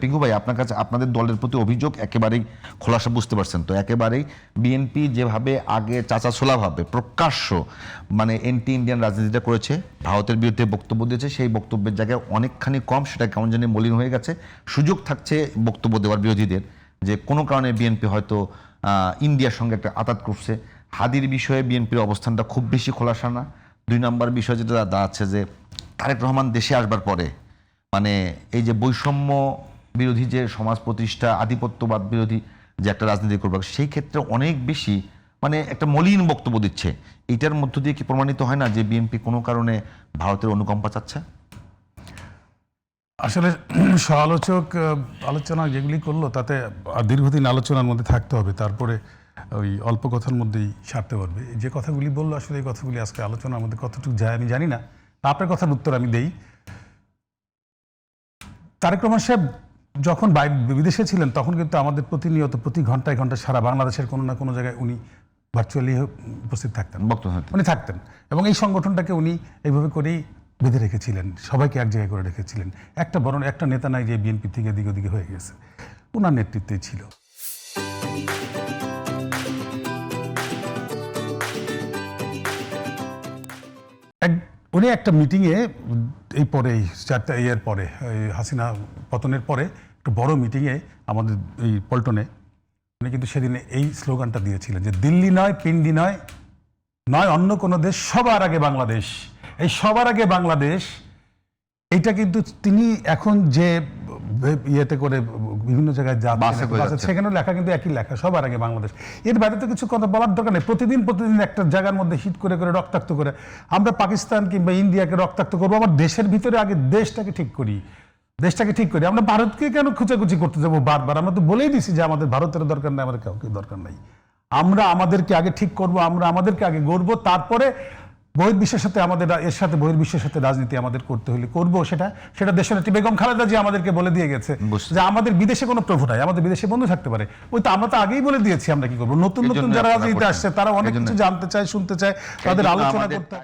পিঙ্কু ভাই, আপনার কাছে আপনাদের দলের প্রতি অভিযোগ একেবারেই খোলাসা, বুঝতে পারছেন তো? একেবারেই বিএনপি যেভাবে আগে চাচাছোলাভাবে প্রকাশ্য মানে এন্টি ইন্ডিয়ান রাজনীতিটা করেছে, ভারতের বিরুদ্ধে বক্তব্য দিয়েছে, সেই বক্তব্যের জায়গায় অনেকখানি কম, সেটা কেমন জানি মলিন হয়ে গেছে। সুযোগ থাকছে বক্তব্য দেওয়ার বিরোধীদের যে কোনো কারণে বিএনপি হয়তো ইন্ডিয়ার সঙ্গে একটা আঘাত করছে। হাদির বিষয়ে বিএনপির অবস্থানটা খুব বেশি খোলাসা না। 2 নম্বর বিষয় যেটা দাঁড়াচ্ছে যে তারেক রহমান দেশে আসবার পরে মানে এই যে বৈষম্য বিরোধী যে সমাজ প্রতিষ্ঠা, আধিপত্যবাদ বিরোধী যে একটা রাজনীতি করবে, সেই ক্ষেত্রে অনেক বেশি মানে একটা মলিন বক্তব্য দিচ্ছে। এইটার মধ্য দিয়ে কি প্রমাণিত হয় না যে বিএনপি কোনো কারণে ভারতের অনুকম্পা চাচ্ছে? আসলে সমালোচক আলোচনা যেগুলি করলো তাতে দীর্ঘদিন আলোচনার মধ্যে থাকতে হবে, তারপরে ওই অল্প কথার মধ্যেই সারতে পারবে। যে কথাগুলি বললো আসলে এই কথাগুলি আজকে আলোচনার মধ্যে কতটুকু যায় আমি জানি না। আপনার কথার উত্তর আমি দেই। তারেক রহমান সাহেব যখন বিদেশে ছিলেন তখন কিন্তু আমাদের প্রতিনিয়ত প্রতি ঘন্টায় ঘন্টায় সারা বাংলাদেশের কোনো না কোনো জায়গায় উনি ভার্চুয়ালি উপস্থিত থাকতেন, উনি থাকতেন, এবং এই সংগঠনটাকে উনি এইভাবে করেই বেঁধে রেখেছিলেন, সবাইকে এক জায়গায় করে রেখেছিলেন। একটা নেতা নাই যে বিএনপি থেকে এদিকে ওদিকে হয়ে গেছে, ওনার নেতৃত্বেই ছিল। উনি একটা মিটিংয়ে এই পরে ইয়ের পরে হাসিনা পতনের পরে একটা বড় মিটিংয়ে আমাদের এই পল্টনে উনি কিন্তু সেদিনে এই স্লোগানটা দিয়েছিলেন যে দিল্লি নয়, পিন্ডি নয়, নয় অন্য কোনো দেশ, সবার আগে বাংলাদেশ। এই সবার আগে বাংলাদেশ এইটা কিন্তু তিনি এখন যে ইয়েতে করে বিভিন্ন জায়গায় সেখানেও লেখা কিন্তু একই লেখা, সবার আগে বাংলাদেশ। এর বাইরে তো কিছু কথা বলার দরকার নেই। প্রতিদিন একটা জায়গার মধ্যে হিট করে করে রক্তাক্ত করে আমরা পাকিস্তান কিংবা ইন্ডিয়াকে রক্তাক্ত করবো। আমার দেশের ভিতরে আগে দেশটাকে ঠিক করি, আমরা ভারতকে কেন খুঁচাখুচি করতে যাবো বারবার? আমরা তো বলেই দিছি যে আমাদের ভারতের দরকার নেই, আমাদের কাউকে দরকার নাই। আমরা আমাদেরকে আগে ঠিক করব, আমরা আমাদেরকে আগে গড়বো, তারপরে বহির্বিশ্বের সাথে বহির্বিশ্বের সাথে রাজনীতি আমাদের করতে হলে করবো। সেটা দেশনেত্রী বেগম খালেদা জি আমাদেরকে বলে দিয়ে গেছে যে আমাদের বিদেশে কোনো প্রভু নাই, আমাদের বিদেশে বন্ধু থাকতে পারে। ওই তো আমরা তো আগেই বলে দিয়েছি আমরা কি করবো। নতুন যারা রাজনীতিতে আসছে তারা অনেক কিছু জানতে চায়, শুনতে চায়, তাদের আলোচনা করতে